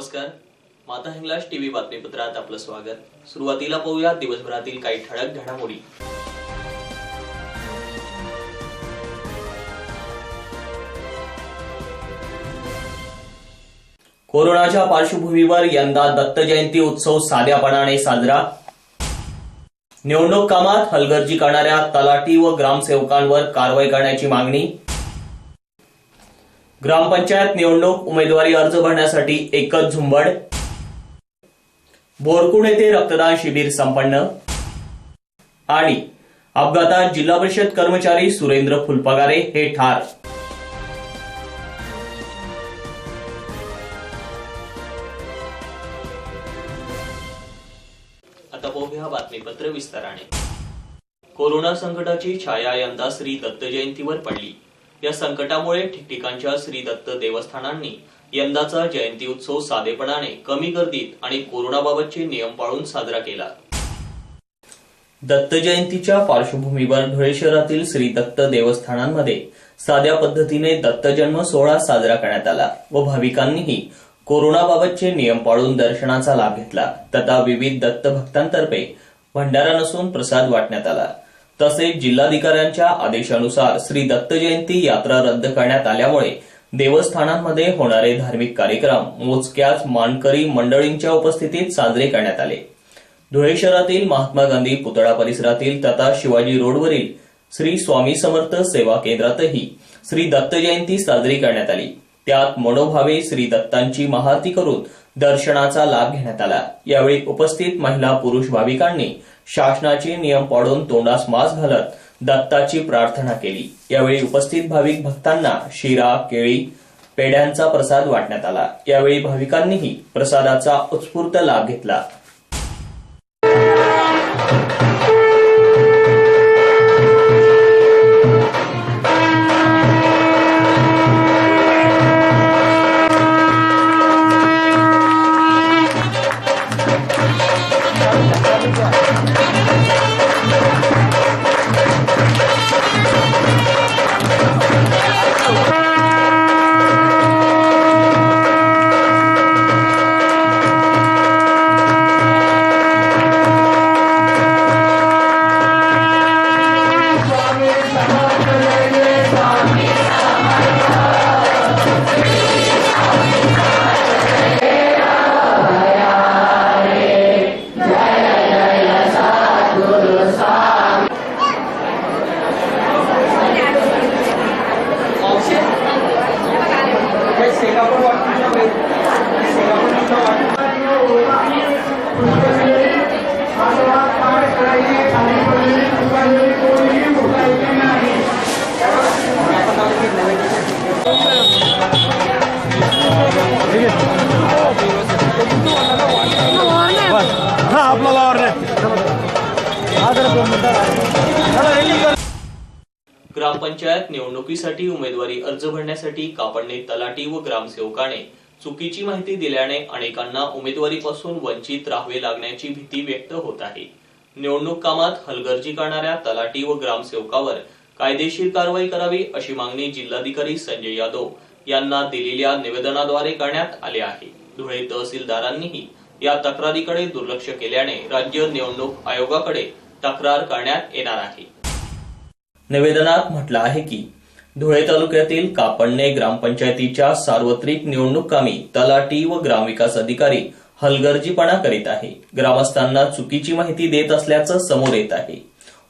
नमस्कार, माता हिंगलाज टीव्ही बातमीपत्रात आपलं स्वागत। सुरुवातीला पाहूया दिवसभरातील काही ठळक घडामोडी। कोरोनाच्या पार्श्वभूमीवर यंदा दत्त जयंती उत्सव साध्यापणाने साजरा। निवडणूक कामात हलगर्जी करणाऱ्या तलाठी व ग्रामसेवकांवर कारवाई करण्याची मागणी। ग्रामपंचायत निवडणूक उमेदवारी अर्ज भरण्यासाठी एकच झुंबड। बोरकुड येथे रक्तदान शिबिर संपन्न। आणि अपघातात जिल्हा परिषद कर्मचारी सुरेंद्र फुलपगारे हे ठार। आता पाहूया बातमीपत्र विस्ताराने। कोरोना संकटाची छाया यंदा श्री दत्त जयंतीवर पडली। या संकटामुळे ठिकठिकाणच्या श्री दत्त देवस्थानांनी यंदाचा जयंती उत्सव साधेपणाने, कमी गर्दीत आणि कोरोनाबाबतचे नियम पाळून साजरा केला। दत्त जयंतीच्या पार्श्वभूमीवर धुळे शहरातील श्री दत्त देवस्थानांमध्ये साध्या पद्धतीने दत्त जन्म सोहळा साजरा करण्यात आला व भाविकांनीही कोरोनाबाबतचे नियम पाळून दर्शनाचा लाभ घेतला। तथा विविध दत्त भक्तांतर्फे भंडारा नसून प्रसाद वाटण्यात आला। तसेच जिल्हाधिकाऱ्यांच्या आदेशानुसार श्री दत्त जयंती यात्रा रद्द करण्यात आल्यामुळे देवस्थानांमध्ये होणारे धार्मिक कार्यक्रम मोजक्याच मानकरी मंडळींच्या उपस्थितीत साजरे करण्यात आले। धुळे शहरातील महात्मा गांधी पुतळा परिसरातील तथा शिवाजी रोडवरील श्री स्वामी समर्थ सेवा केंद्रातही श्री दत्त जयंती साजरी करण्यात आली। त्यात मनोभावे श्री दत्तांची महाआरती करून दर्शनाचा लाभ घेण्यात आला। यावेळी उपस्थित महिला पुरुष भाविकांनी शासनाचे नियम पाळून तोंडास मास्क घालत दत्ताची प्रार्थना केली। यावेळी उपस्थित भाविक भक्तांना शिरा, केळी, पेढ्यांचा प्रसाद वाटण्यात आला। यावेळी भाविकांनीही प्रसादाचा उत्स्फूर्त लाभ घेतला। ग्रामपंचायत निवडणुकीसाठी उमेदवारी अर्ज भरण्यासाठी कापडणे तलाठी व ग्रामसेवकाने चुकीची माहिती दिल्याने अनेकांना उमेदवारीपासून वंचित राहावे लागण्याची भीती व्यक्त होत आहे। निवडणूक कामात हलगर्जी करणाऱ्या तलाठी व ग्रामसेवकावर कायदेशीर कारवाई करावी अशी मागणी जिल्हाधिकारी संजय यादव यांना दिलेल्या निवेदनाद्वारे करण्यात आले आहे। धुळे तहसीलदारांनीही या तक्रारीकडे दुर्लक्ष केल्याने राज्य निवडणूक आयोगाकडे तक्रार करण्यात येणार आहे। निवेदनात म्हटलं आहे की धुळे तालुक्यातील कापडणे ग्रामपंचायतीच्या सार्वत्रिक निवडणूक कामी तलाठी व ग्रामविकास अधिकारी हलगर्जीपणा करीत आहे। ग्रामस्थांना चुकीची माहिती देत असल्याचं समोर येत आहे।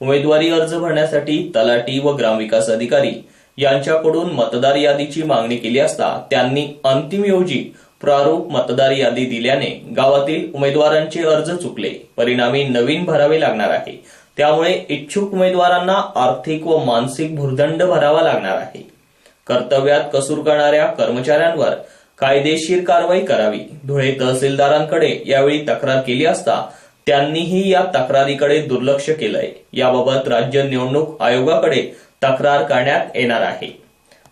उमेदवारी अर्ज भरण्यासाठी तलाठी व ग्रामविकास अधिकारी यांच्याकडून मतदार यादीची मागणी केली असता त्यांनी अंतिमयोजी प्रारूप मतदार यादी दिल्याने गावातील उमेदवारांचे अर्ज चुकले। परिणामी नवीन भरावे लागणार आहे। त्यामुळे इच्छुक उमेदवारांना आर्थिक व मानसिक भुर्दंड भरावा लागणार आहे। कर्तव्यात कसूर करणाऱ्या कर्मचाऱ्यांवर कायदेशीर कारवाई करावी। धुळे तहसीलदारांकडे यावेळी तक्रार केली असता त्यांनीही या तक्रारीकडे दुर्लक्ष केलंय। याबाबत राज्य निवडणूक आयोगाकडे तक्रार करण्यात येणार आहे।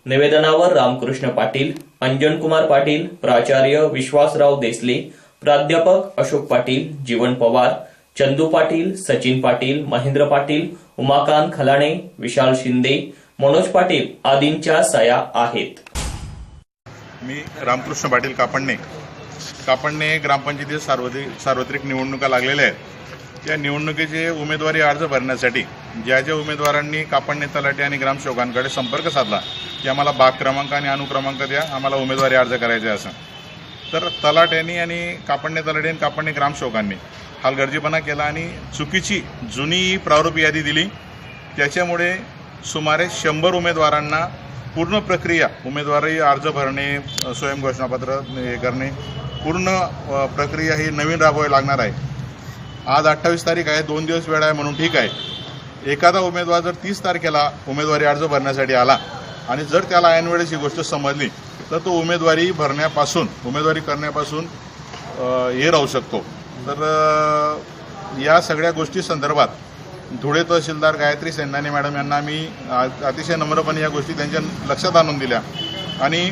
निवेदनावर रामकृष्ण पाटील, अंजन कुमार पाटील, प्राचार्य विश्वासराव देसले, प्राध्यापक अशोक पाटील, जीवन पवार, चंदू पाटील, सचिन पाटील, महेंद्र पाटील, उमाकांत खलाणे, विशाल शिंदे, मनोज पाटील आदींच्या सह्या आहेत। मी रामकृष्ण पाटील कापडणे कापडणे ग्रामपंचायती सार्वत्रिक निवडणुका लागलेल्या आहेत। या निवडणुकीचे उमेदवारी अर्ज भरण्यासाठी ज्या ज्या उमेदवारांनी कापडणे तलाठी आणि ग्रामसेवकांकडे संपर्क साधला की आम्हाला भाग क्रमांक आणि अनुक्रमांक द्या, आम्हाला उमेदवारी अर्ज करायचे असं, तर तलाट्यांनी आणि कापडणे तलाठी आणि कापडणे ग्रामसेवकांनी हलगर्जीपणा केला आणि चुकीची जुनी प्रारूप यादी दिली। त्याच्यामुळे सुमारे 100 उमेदवारांना पूर्ण प्रक्रिया, उमेदवारी अर्ज भरणे, स्वयं घोषणापत्र हे करणे, पूर्ण प्रक्रिया ही नवीन राबवावी लागणार आहे। आज 28 तारीख आहे, 2 दिवस वेळ आहे म्हणून ठीक आहे। एखादा उमेदवार जर 30 तारखेला उमेदवारी अर्ज भरण्यासाठी आला आणि जर त्याला ऐनवेळेस ही गोष्ट समजली तर तो उमेदवारी करण्यापासून हे राहू शकतो। तर या सगळ्या गोष्टी संदर्भात धुळे तहसीलदार गायत्री सेंदाने मॅडम यांना मी अतिशय नम्रपणे या गोष्टी त्यांच्या लक्षात आणून दिल्या आणि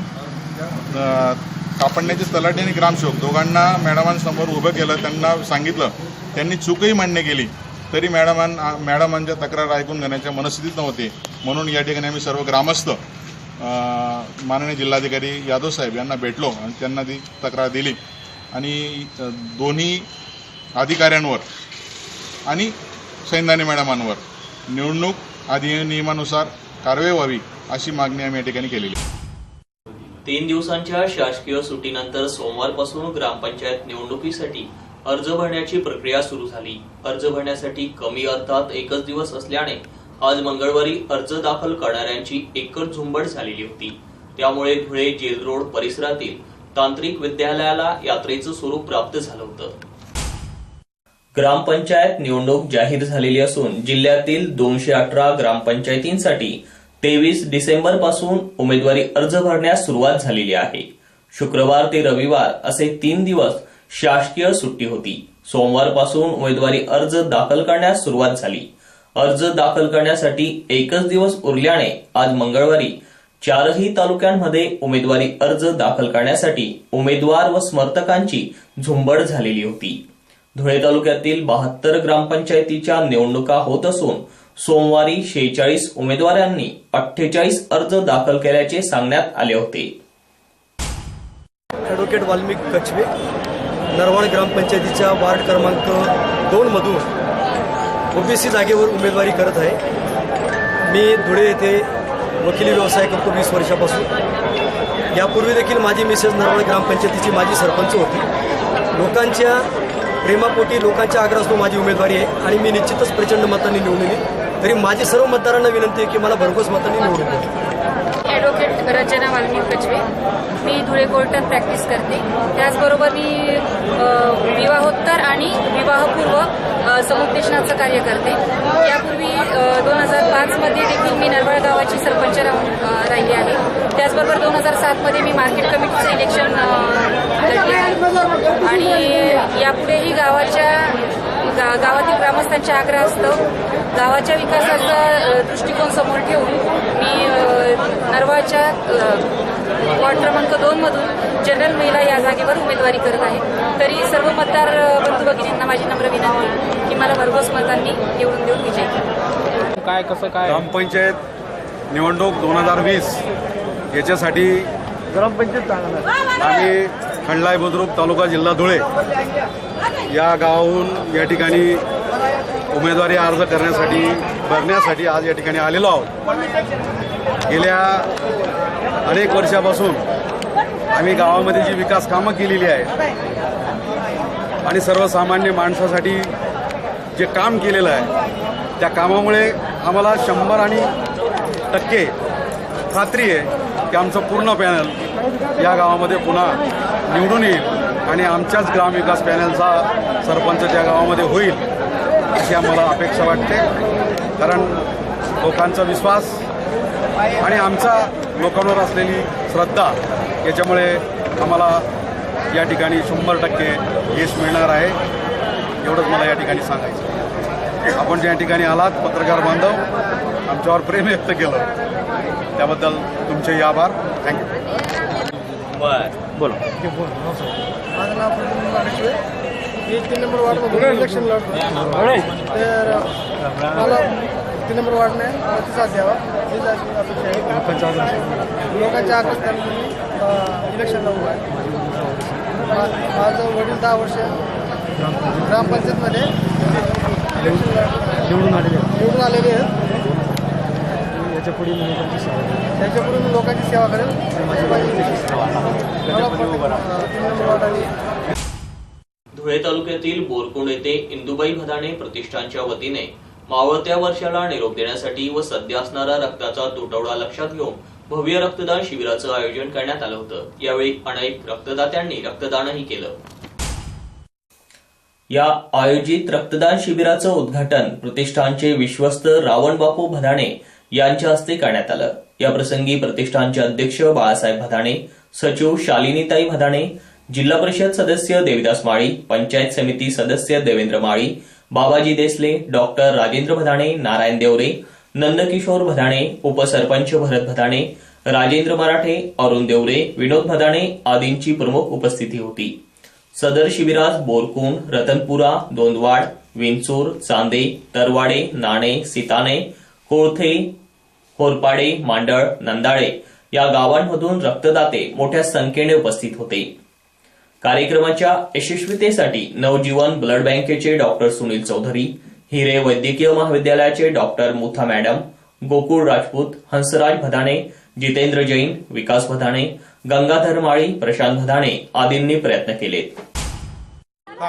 कापडण्याचे तलाठी आणि ग्रामसेवक दोघांना मॅडमांसमोर उभं केलं, त्यांना सांगितलं, त्यांनी चूकही मान्य केली तरी मॅडमांच्या तक्रार ऐकून घेण्याच्या मनस्थितीत नव्हते। म्हणून या ठिकाणी आम्ही सर्व ग्रामस्थ माननीय जिल्हाधिकारी यादव साहेब यांना भेटलो आणि त्यांना ती तक्रार दिली आणि दोन्ही अधिकाऱ्यांवर आणि सैंदाने मॅडमांवर निवडणूक अधिनियमानुसार कारवाई व्हावी अशी मागणी आम्ही या ठिकाणी केलेली आहे। 3 दिवसांच्या शासकीय सुट्टीनंतर सोमवारपासून ग्रामपंचायत निवडणुकीसाठी अर्ज भरण्याची प्रक्रिया सुरू झाली। अर्ज भरण्यासाठी कमी अर्थात एकच दिवस असल्याने आज मंगळवारी अर्ज दाखल करणाऱ्यांची एकच झुंबड झालेली होती। त्यामुळे धुळे जेल रोड परिसरातील तांत्रिक विद्यालयाला यात्रेचं स्वरूप प्राप्त झालं होतं। ग्रामपंचायत निवडणूक जाहीर झालेली असून जिल्ह्यातील 218 ग्रामपंचायतींसाठी 23 डिसेंबर पासून उमेदवारी अर्ज भरण्यास सुरुवात झालेली आहे। शुक्रवार ते रविवार असे 3 दिवस शासकीय सुट्टी होती। सोमवारपासून उमेदवारी अर्ज दाखल करण्यास सुरुवात झाली। अर्ज दाखल करण्यासाठी एकच दिवस उरल्याने आज मंगळवारी 4ही तालुक्यांमध्ये उमेदवारी अर्ज दाखल करण्यासाठी उमेदवार व समर्थकांची झुंबड झालेली होती। धुळे तालुक्यातील 72 ग्रामपंचायतीच्या निवडणुका होत असून सोमवारी 46 उमेदवारांनी 48 अर्ज दाखल केल्याचे सांगण्यात आले होते। ॲडव्होकेट वाल्मिक कछवे नरवाड ग्रामपंचायतीच्या वार्ड क्रमांक 2 मधून ओबीसी जागेवर उमेदवारी करत आहे। मी धुळे येथे वकिली व्यवसाय करतो 20 वर्षापासून। यापूर्वी देखील माझी मिसेस नरवाड ग्रामपंचायतीची माजी सरपंच होती। लोकांच्या प्रेमापोटी, लोकांच्या आग्रहास्तव माझी उमेदवारी आहे आणि मी निश्चितच प्रचंड मतांनी निवडून येईल। तरी माझी सर्व मतदारांना विनंती आहे की मला भरघोस मतांनी निवडून द्या। ॲडव्होकेट रचना वाल्मिक कछवे, मी धुळे कोर्टात प्रॅक्टिस करते। त्याचबरोबर मी विवाहोत्तर आणि विवाहपूर्व समुपदेशनाचं कार्य करते। यापूर्वी 2005 मध्ये देखील मी नरवाड गावाची सरपंच राहिली आहे। त्याचबरोबर 2007 मध्ये मी मार्केट कमिटीचं इलेक्शन लढले आहे आणि यापुढेही गावातील ग्रामस्थांच्या आग्रहास्तव गावाच्या विकासाचा दृष्टिकोन समोर ठेवून मी नरवाडच्या वॉर्ड क्रमांक 2 मधून जनरल महिला या जागेवर उमेदवारी करत आहे। तरी सर्व मतदार बंधू भगिनींना माझी नम्र विनंती की मला भरघोस मतांनी निवडून देऊन विजय करा। काय ग्रामपंचायत निवडणूक 2020 याच्यासाठी आम्ही खंडलाय बुद्रुक तालुका जिल्हा धुळे या गावाहून या ठिकाणी उमेदवारी अर्ज भरण्यासाठी आज या ठिकाणी आलेलो आहोत। गेल्या अनेक वर्षापासून आम्ही गावामध्ये जी विकास कामं केलेली आहेत आणि सर्वसामान्य माणसासाठी जे काम केलेलं आहे त्या कामामुळे आम्हाला 100% खात्री आहे की आमचं पूर्ण पॅनल या गावामध्ये पुन्हा निवडून येईल आणि आमच्याच ग्रामविकास पॅनलचा सरपंच त्या गावामध्ये होईल अशी आम्हाला अपेक्षा वाटते। कारण लोकांचा विश्वास आणि आमचा लोकांवर असलेली श्रद्धा याच्यामुळे आम्हाला या ठिकाणी 100% यश मिळणार आहे, एवढंच मला या ठिकाणी सांगायचं। आपण ज्या ठिकाणी आलात पत्रकार बांधव, आमच्यावर प्रेम व्यक्त केलं त्याबद्दल तुमचेही आभार। थँक्यू। बोला। माझं नाव प्रद्युम्न महाराष्ट्र, मी 3 नंबर वार्डमधून इलेक्शन लढतो। तर मला 3 नंबर वार्डने प्रतिसाद द्यावा ही अपेक्षा आहे। लोकांच्या आकर्षणाने मी इलेक्शन लढू आहे। माझं वडील 10 वर्ष ग्रामपंचायतमध्ये निवडून आलेले आहेत. त्याच्यापुढे मी लोकांची सेवा करेल. धुळे तालुक्यातील बोरकुंड येथे इंदुबाई भदाणे प्रतिष्ठानच्या वतीने मावळत्या वर्षाला निरोप देण्यासाठी व सध्या असणारा रक्ताचा तुटवडा लक्षात घेऊन भव्य रक्तदान शिबिराचं आयोजन करण्यात आलं होतं. यावेळी अनेक रक्तदात्यांनी रक्तदानही केलं. या आयोजित रक्तदान शिबिराचं उद्घाटन प्रतिष्ठानचे विश्वस्त रावणबापू भदाणे यांच्या हस्ते करण्यात आलं. या प्रसंगी प्रतिष्ठानचे अध्यक्ष बाळासाहेब भदाणे, सचिव शालिनीताई भदाणे, जिल्हा परिषद सदस्य देविदास माळी, पंचायत समिती सदस्य देवेंद्र माळी, बाबाजी देसले, डॉक्टर राजेंद्र भदाणे, नारायण देवरे, नंदकिशोर भदाणे, उपसरपंच भरत भदाणे, राजेंद्र मराठे, अरुण देवरे, विनोद भदाणे आदींची प्रमुख उपस्थिती होती. सदर शिबिरात बोरकुंड, रतनपुरा, दोंदवाड, विंचूर, चांदे, तरवाडे, नाणे, सीताने, कोळथे, होरपाडे, मांडळ, नंदाळे या गावांमधून रक्तदाते मोठ्या संख्येने उपस्थित होते. कार्यक्रमाच्या यशस्वीतेसाठी नवजीवन ब्लड बँकेचे डॉक्टर सुनील चौधरी, हिरे वैद्यकीय महाविद्यालयाचे डॉक्टर मुथा मॅडम, गोकुळ राजपूत, हंसराज भदाणे, जितेंद्र जैन, विकास भदाणे, गंगाधर माळी, प्रशांत भदाणे आदींनी प्रयत्न केलेत.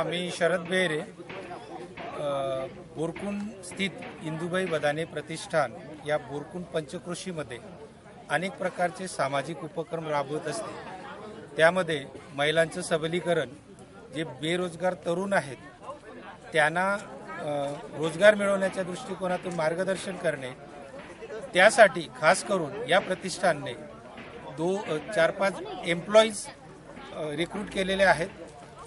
मी शरद बेहरे, बोरकुंड स्थित इंदुबाई भदाणे प्रतिष्ठान या बोरकुंड पंचक्रोशीमध्ये अनेक प्रकारचे सामाजिक उपक्रम राबवत असते. त्यामध्ये महिलांचं सबलीकरण, जे बेरोजगार तरुण आहेत त्यांना रोजगार मिळवण्याच्या दृष्टिकोनातून मार्गदर्शन करणे, त्यासाठी खास करून या प्रतिष्ठानने 4-5 एम्प्लॉईज रिक्रूट केलेले आहेत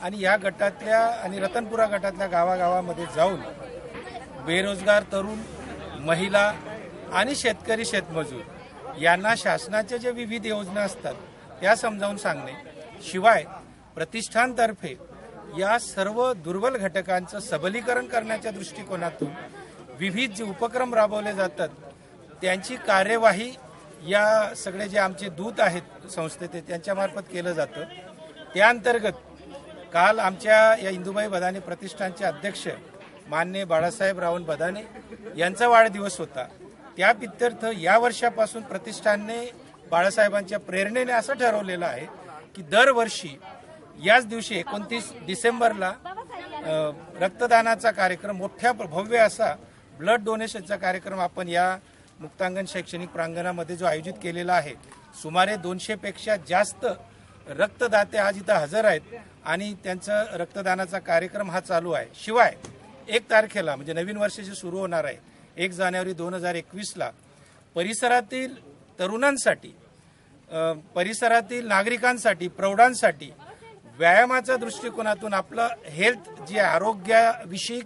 आणि या गटातल्या आणि रतनपुरा गटातल्या गावागावामध्ये जाऊन बेरोजगार तरुण, महिला आणि शेतकरी शेतमजूर यांना शासनाच्या ज्या विविध योजना असतात त्या समजावून सांगणे, शिवाय प्रतिष्ठानतर्फे या सर्व दुर्बल घटकांचं सबलीकरण करण्याच्या दृष्टिकोनातून विविध जे उपक्रम राबवले जातात त्यांची कार्यवाही या सगळे जे आमचे दूत आहेत संस्थेचे त्यांच्यामार्फत केलं जातं. त्या अंतर्गत काल आमच्या या इंदुबाई भदाणे प्रतिष्ठानचे अध्यक्ष माननीय बाळासाहेब रावण भदाणे यांचा वाढदिवस होता. त्या प्रित्यर्थ या वर्षापासून प्रतिष्ठानने बाळासाहेबांच्या प्रेरणेने असं ठरवलेलं आहे की दरवर्षी याच दिवशी 29 डिसेंबरला रक्तदानाचा कार्यक्रम, मोठ्या भव्य असा ब्लड डोनेशनचा कार्यक्रम आपण या मुक्तांगण शैक्षणिक प्रांगणामध्ये जो आयोजित केलेला आहे. सुमारे 200 पेक्षा जास्त रक्तदाते आज इथं हजर आहेत आणि त्यांचा रक्तदानाचा कार्यक्रम हा चालू आहे. शिवाय 1 तारखेला म्हणजे नवीन वर्षाची सुरू होणार आहे 1 जानेवारी 2021ला परिसरातील तरुणांसाठी, परिसरातील नागरिकांसाठी, प्रौढांसाठी व्यायामाच्या दृष्टिकोनातून आपलं हेल्थ जे आरोग्याविषयी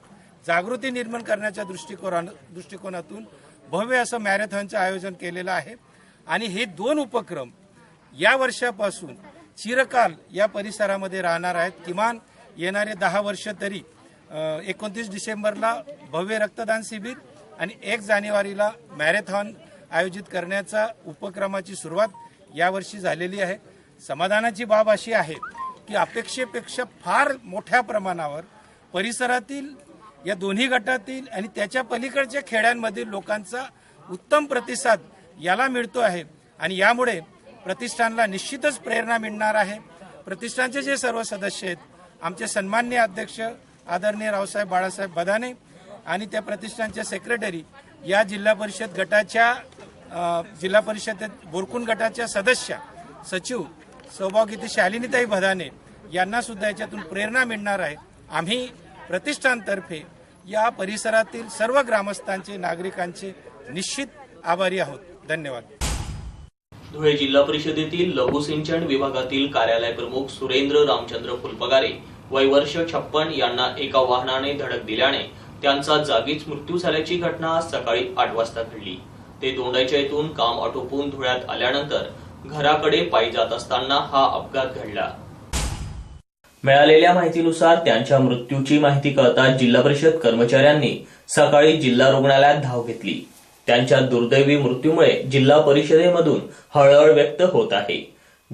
जागृती निर्माण करण्याच्या दृष्टिकोनातून भव्य असं मॅरेथॉनचं आयोजन केलेलं आहे. आणि हे 2 उपक्रम या वर्षापासून चिरकाल या परिसरामध्ये राहणार आहेत. किमान येणारे 10 वर्ष तरी 29 डिसेंबरला भव्य रक्तदान शिबिर आणि 1 जानेवारीला मॅरेथॉन आयोजित करण्याचा उपक्रमाची सुरुवात यावर्षी झालेली आहे. समाधानाची बाब अशी आहे की अपेक्षेपेक्षा फार मोठ्या प्रमाणावर परिसरातील या दोन्ही गटातील आणि त्याच्या पलीकडच्या खेड्यांमधील लोकांचा उत्तम प्रतिसाद याला मिळतो आहे आणि यामुळे प्रतिष्ठानला निश्चितच प्रेरणा मिळणार आहे. प्रतिष्ठानचे जे सर्व सदस्य आहेत, आमचे सन्माननीय अध्यक्ष आदरणीय रावसाहेब बाळासाहेब भदाणे आणि त्या प्रतिष्ठानचे सेक्रेटरी, या जिल्हा परिषद गटाच्या जिल्हा परिषद बोरकुंड गटाच्या सदस्य सचिव सौभाग्यवती शालिनीताई भदाणे यांना सुद्धा याच्यातून प्रेरणा मिळणार आहे. आम्ही प्रतिष्ठानतर्फे या परिसरातील सर्व ग्रामस्थांचे, नागरिकांचे निश्चित आभारी आहोत. धन्यवाद. धुळे जिल्हा परिषदेतील लघुसिंचन विभागातील कार्यालय प्रमुख सुरेंद्र रामचंद्र फुलपगारे वय वर्ष 56 यांना एका वाहनाने धडक दिल्याने त्यांचा जागीच मृत्यू झाल्याची घटना आज सकाळी 8 वाजता घडली. ते दोंडाईच्या इथून काम आटोपून धुळ्यात आल्यानंतर घराकडे पायी जात असताना हा अपघात घडला. मिळालेल्या माहितीनुसार त्यांच्या मृत्यूची माहिती कळताच जिल्हा परिषद कर्मचाऱ्यांनी सकाळी जिल्हा रुग्णालयात धाव घेतली. त्यांच्या दुर्दैवी मृत्यूमुळे जिल्हा परिषदेमधून हळहळ व्यक्त होत आहे.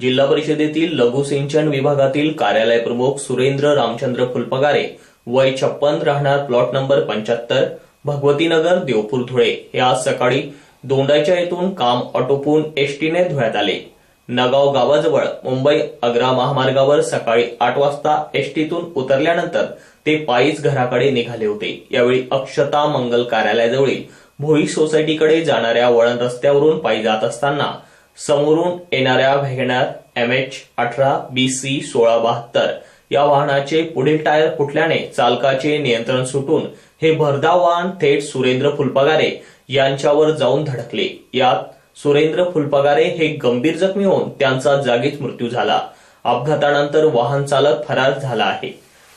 जिल्हा परिषदेतील लघु सिंचन विभागातील कार्यालय प्रमुख सुरेंद्र रामचंद्र फुलपगारे वय 56 राहणार प्लॉट नंबर 75 भगवतीनगर देवपूर धुळे हे आज सकाळी दोंडाच्या येथून काम आटोपून एसटीने धुळ्यात आले. नगाव गावाजवळ मुंबई आग्रा महामार्गावर सकाळी 8 वाजता एसटीतून उतरल्यानंतर ते पायीच घराकडे निघाले होते. यावेळी अक्षता मंगल कार्यालयाजवळील भोई सोसायटीकडे जाणाऱ्या वळण रस्त्यावरून पायी जात असताना समोरून येणाऱ्या व्हॅगनर MH18 BC 1672 या वाहनाचे पुढील टायर फुटल्याने चालकाचे नियंत्रण सुटून हे भरधाव वाहन थेट सुरेंद्र फुलपगारे यांच्यावर जाऊन धडकले. यात सुरेंद्र फुलपगारे हे गंभीर जखमी होऊन त्यांचा जागीच मृत्यू झाला. अपघातानंतर वाहन चालक फरार झाला आहे.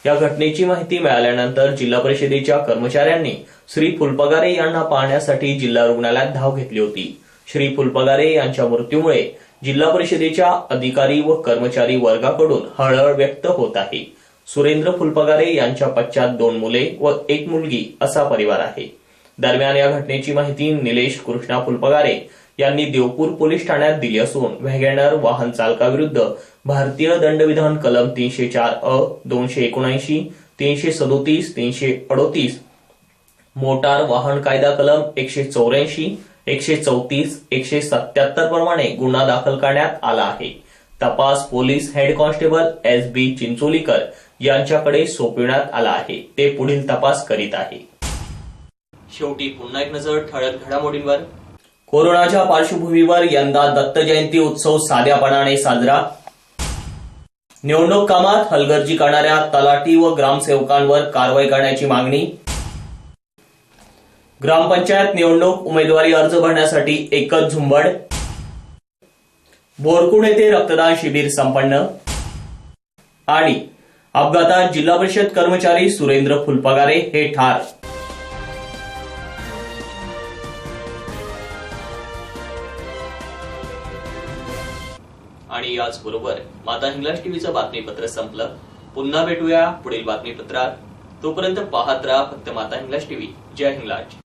या घटनेची माहिती मिळाल्यानंतर जिल्हा परिषदेच्या कर्मचाऱ्यांनी श्री फुलपगारे यांना पाहण्यासाठी जिल्हा रुग्णालयात धाव घेतली होती. श्री फुलपगारे यांच्या मृत्यूमुळे जिल्हा परिषदेच्या अधिकारी व कर्मचारी वर्गाकडून हळहळ व्यक्त होत आहे. सुरेंद्र फुलपगारे यांच्या पश्चात 2 मुले व 1 मुलगी असा परिवार आहे. दरम्यान या घटनेची माहिती निलेश कृष्णा फुलपगारे यांनी देवपूर पोलीस ठाण्यात दिली असून व्हॅगनर वाहन चालकाविरुद्ध भारतीय दंडविधान कलम 304A 279 337 338 मोटार वाहन कायदा कलम 184 134 177 प्रमाणे गुन्हा दाखल करण्यात आला आहे. तपास police head constable SB Chincholikar यांच्याकडे सोपविण्यात आला आहे. ते पुढील तपास करीत आहे. शेवटी पुन्हा एक नजर ठळक घडामोडींवर. कोरोनाच्या पार्श्वभूमीवर यंदा दत्त जयंती उत्सव साध्यापणाने साजरा. निवडणूक कामात हलगर्जी करणाऱ्या तलाठी व ग्रामसेवकांवर कारवाई करण्याची मागणी. ग्रामपंचायत निवडणूक उमेदवारी अर्ज भरण्यासाठी एकच झुंबड. बोरकुण येथे रक्तदान शिबिर संपन्न. आणि अपघातात जिल्हा परिषद कर्मचारी सुरेंद्र फुलपगारे हे ठार. आणि याचबरोबर माता हिंगलाज टीव्हीचं बातमीपत्र संपलं. पुन्हा भेटूया पुढील बातमीपत्रात. तोपर्यंत पाहत राहा फक्त माता हिंगलाज टीव्ही. जय हिंगलाज.